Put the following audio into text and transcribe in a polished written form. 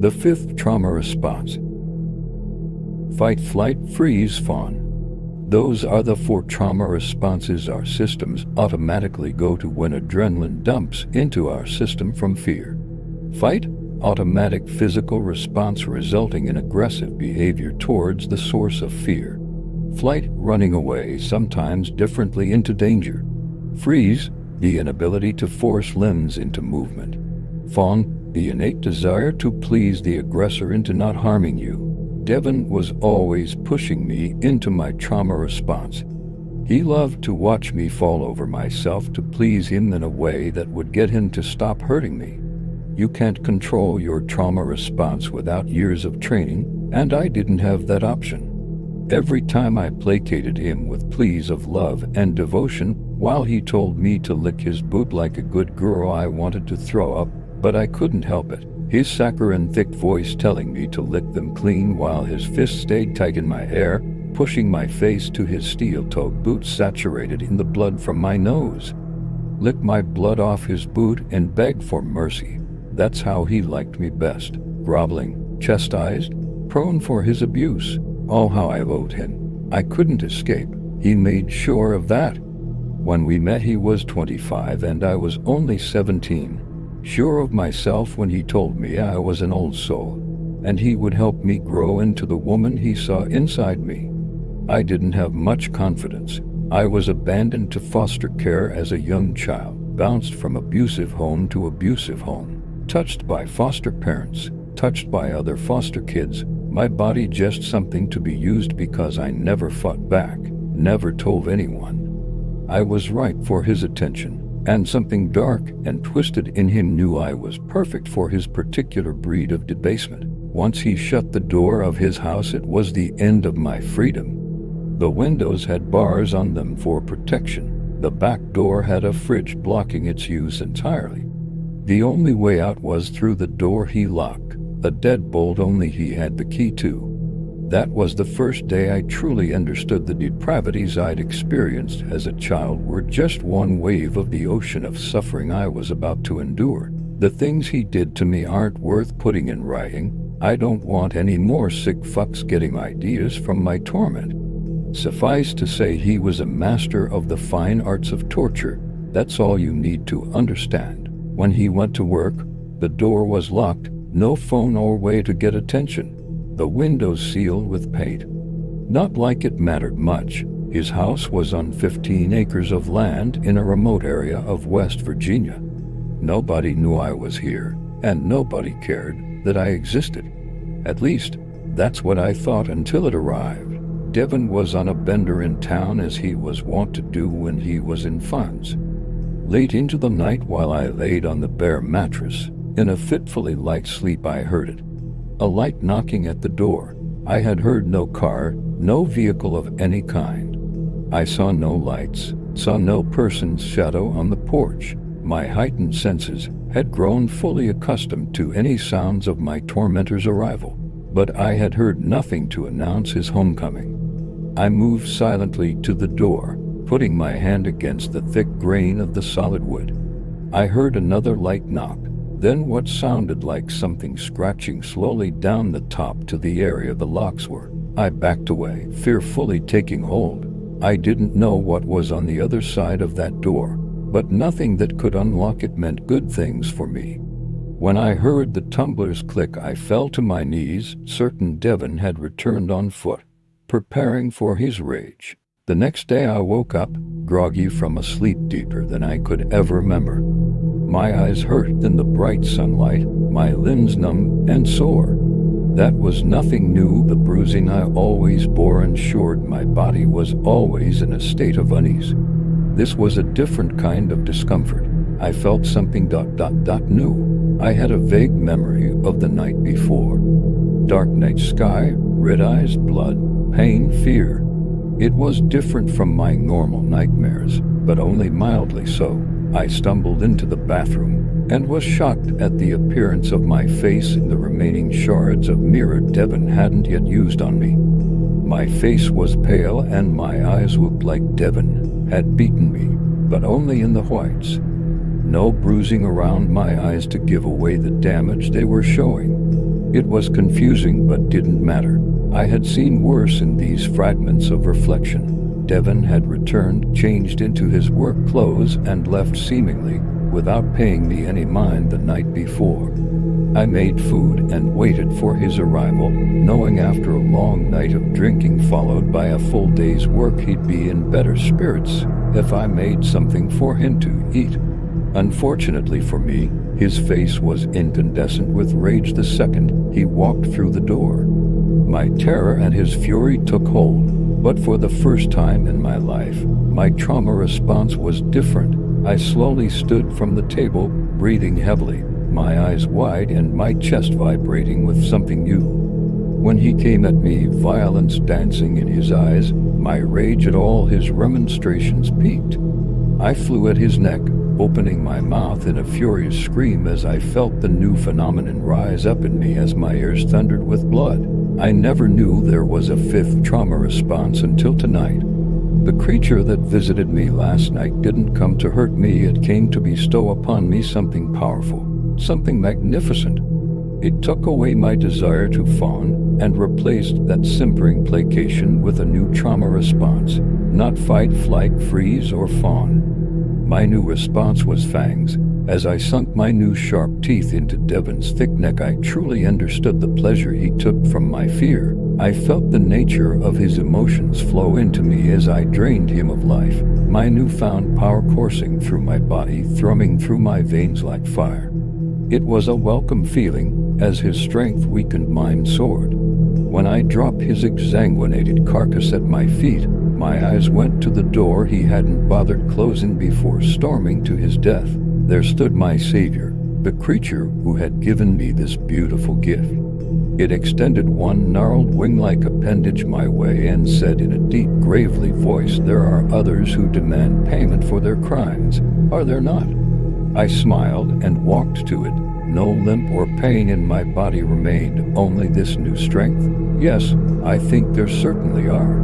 The fifth trauma response: fight, flight, freeze, fawn. Those are the 4 trauma responses our systems automatically go to when adrenaline dumps into our system from fear. Fight, automatic physical response resulting in aggressive behavior towards the source of fear. Flight, running away, sometimes differently into danger. Freeze, the inability to force limbs into movement. Fawn, the innate desire to please the aggressor into not harming you. Devin was always pushing me into my trauma response. He loved to watch me fall over myself to please him in a way that would get him to stop hurting me. You can't control your trauma response without years of training, and I didn't have that option. Every time I placated him with pleas of love and devotion while he told me to lick his boot like a good girl, I wanted to throw up, but I couldn't help it. His saccharine thick voice telling me to lick them clean while his fist stayed tight in my hair, pushing my face to his steel-toed boot saturated in the blood from my nose. Lick my blood off his boot and beg for mercy. That's how he liked me best. Groveling, chastised, prone for his abuse. Oh, how I owed him. I couldn't escape. He made sure of that. When we met, he was 25 and I was only 17. Sure of myself when he told me I was an old soul, and he would help me grow into the woman he saw inside me. I didn't have much confidence. I was abandoned to foster care as a young child, bounced from abusive home to abusive home, touched by foster parents, touched by other foster kids, my body just something to be used because I never fought back, never told anyone. I was ripe for his attention. And something dark and twisted in him knew I was perfect for his particular breed of debasement. Once he shut the door of his house, it was the end of my freedom. The windows had bars on them for protection. The back door had a fridge blocking its use entirely. The only way out was through the door he locked, a deadbolt only he had the key to. That was the first day I truly understood the depravities I'd experienced as a child were just one wave of the ocean of suffering I was about to endure. The things he did to me aren't worth putting in writing. I don't want any more sick fucks getting ideas from my torment. Suffice to say, he was a master of the fine arts of torture. That's all you need to understand. When he went to work, the door was locked, no phone or way to get attention. The windows sealed with paint. Not like it mattered much. His house was on 15 acres of land in a remote area of West Virginia. Nobody knew I was here, and nobody cared that I existed. At least, that's what I thought until it arrived. Devin was on a bender in town, as he was wont to do when he was in funds. Late into the night, while I laid on the bare mattress, in a fitfully light sleep, I heard it. A light knocking at the door. I had heard no car, no vehicle of any kind. I saw no lights, saw no person's shadow on the porch. My heightened senses had grown fully accustomed to any sounds of my tormentor's arrival, but I had heard nothing to announce his homecoming. I moved silently to the door, putting my hand against the thick grain of the solid wood. I heard another light knock. Then what sounded like something scratching slowly down the top to the area the locks were. I backed away, fear fully taking hold. I didn't know what was on the other side of that door, but nothing that could unlock it meant good things for me. When I heard the tumblers click, I fell to my knees, certain Devin had returned on foot, preparing for his rage. The next day I woke up, groggy from a sleep deeper than I could ever remember. My eyes hurt in the bright sunlight, my limbs numb and sore. That was nothing new. The bruising I always bore ensured my body was always in a state of unease. This was a different kind of discomfort. I felt something new. I had a vague memory of the night before. Dark night sky, red eyes, blood, pain, fear. It was different from my normal nightmares, but only mildly so. I stumbled into the bathroom and was shocked at the appearance of my face in the remaining shards of mirror Devin hadn't yet used on me. My face was pale and my eyes looked like Devin had beaten me, but only in the whites. No bruising around my eyes to give away the damage they were showing. It was confusing but didn't matter. I had seen worse in these fragments of reflection. Devon had returned, changed into his work clothes, and left seemingly without paying me any mind the night before. I made food and waited for his arrival, knowing after a long night of drinking followed by a full day's work he'd be in better spirits if I made something for him to eat. Unfortunately for me, his face was incandescent with rage the second he walked through the door. My terror and his fury took hold, but for the first time in my life, my trauma response was different. I slowly stood from the table, breathing heavily, my eyes wide and my chest vibrating with something new. When he came at me, violence dancing in his eyes, my rage at all his remonstrations peaked. I flew at his neck, opening my mouth in a furious scream as I felt the new phenomenon rise up in me as my ears thundered with blood. I never knew there was a fifth trauma response until tonight. The creature that visited me last night didn't come to hurt me, it came to bestow upon me something powerful, something magnificent. It took away my desire to fawn and replaced that simpering placation with a new trauma response, not fight, flight, freeze, or fawn. My new response was fangs. As I sunk my new sharp teeth into Devon's thick neck, I truly understood the pleasure he took from my fear. I felt the nature of his emotions flow into me as I drained him of life, my newfound power coursing through my body, thrumming through my veins like fire. It was a welcome feeling, as his strength weakened mine soared. When I dropped his exsanguinated carcass at my feet, my eyes went to the door he hadn't bothered closing before storming to his death. There stood my savior, the creature who had given me this beautiful gift. It extended one gnarled wing-like appendage my way and said in a deep, gravely voice, "There are others who demand payment for their crimes, are there not?" I smiled and walked to it. No limp or pain in my body remained, only this new strength. Yes, I think there certainly are.